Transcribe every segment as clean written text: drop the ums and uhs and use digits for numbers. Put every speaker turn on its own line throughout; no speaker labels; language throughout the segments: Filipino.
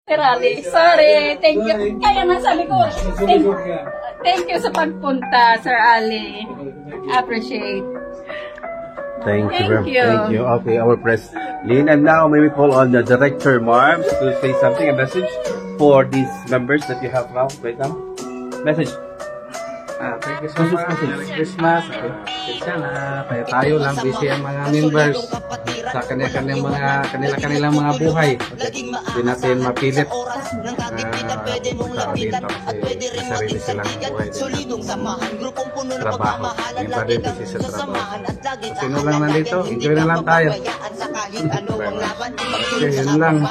Rally. Sorry. Thank you. Kaya nga sabi ko, thank you sa pagpunta, Sir Ali. Appreciate.
Thank you.
Thank you.
Thank you. Okay, our press Lynn. And now may we call on the Director Marbs to say something, a message for these members that you have now, right now. Message.
Thank you so much. Merry Christmas. Sana tayo lang busy ang mga members sa kanilang mga buhay. Hindi natin mapilit punta dito kasi sarili silang buhay din trabaho. Hindi pa rin busy sa trabaho. Sino lang nandito? Enjoy na lang tayo. Okay, yun lang.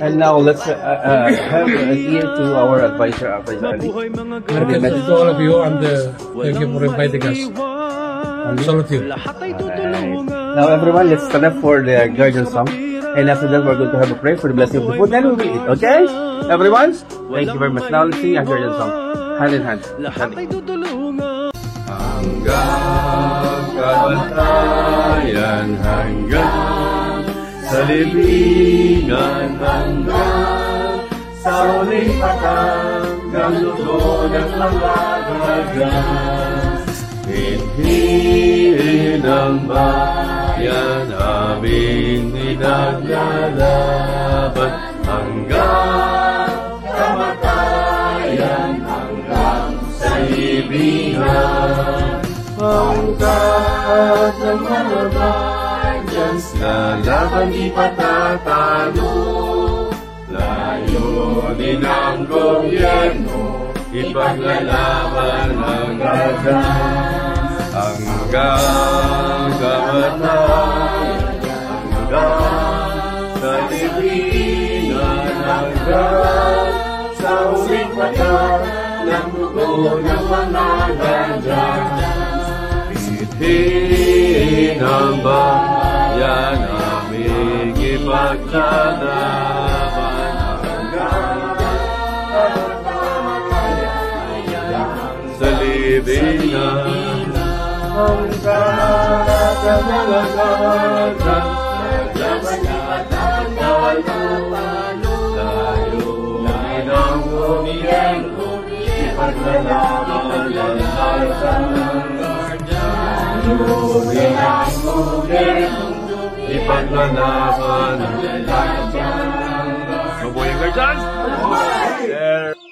And now let's have an ear to our advisor, Ali.
Merry Christmas to all of you, and thank you for inviting us. Salute you.
Now everyone, let's stand up for the guardian song. And after that, we're going to have a prayer for the blessing of the food. Then we will eat. Okay? Everyone? Thank you very much. Now let's sing a guardian song. Hand in hand. Hanggang kamatayan, hanggang sa libingan, hanggang sa huling patang ng dugo ng mga dagat. Hinhiin ang bayan aming inaglalaban hanggang kamatayan, hanggang sa libingan. Pangkat ng mga guardians na laban di patatalo, layunin ang gobyerno, ipaglalaban ang lakas hanggang kamatayan, hanggang sa libingan, hanggang sa huling patag ng dugo ng mga ganyan. Pithin ang bayan aming ipaglalaban hanggang sa libingan, hanggang sa mga ganyan. Laban ang talo, layunin ang gobyerno, ipaglalaban ang lakas. Layunin ang gobyerno, ipaglalaban ang lakas. Mabuhay ang guardians!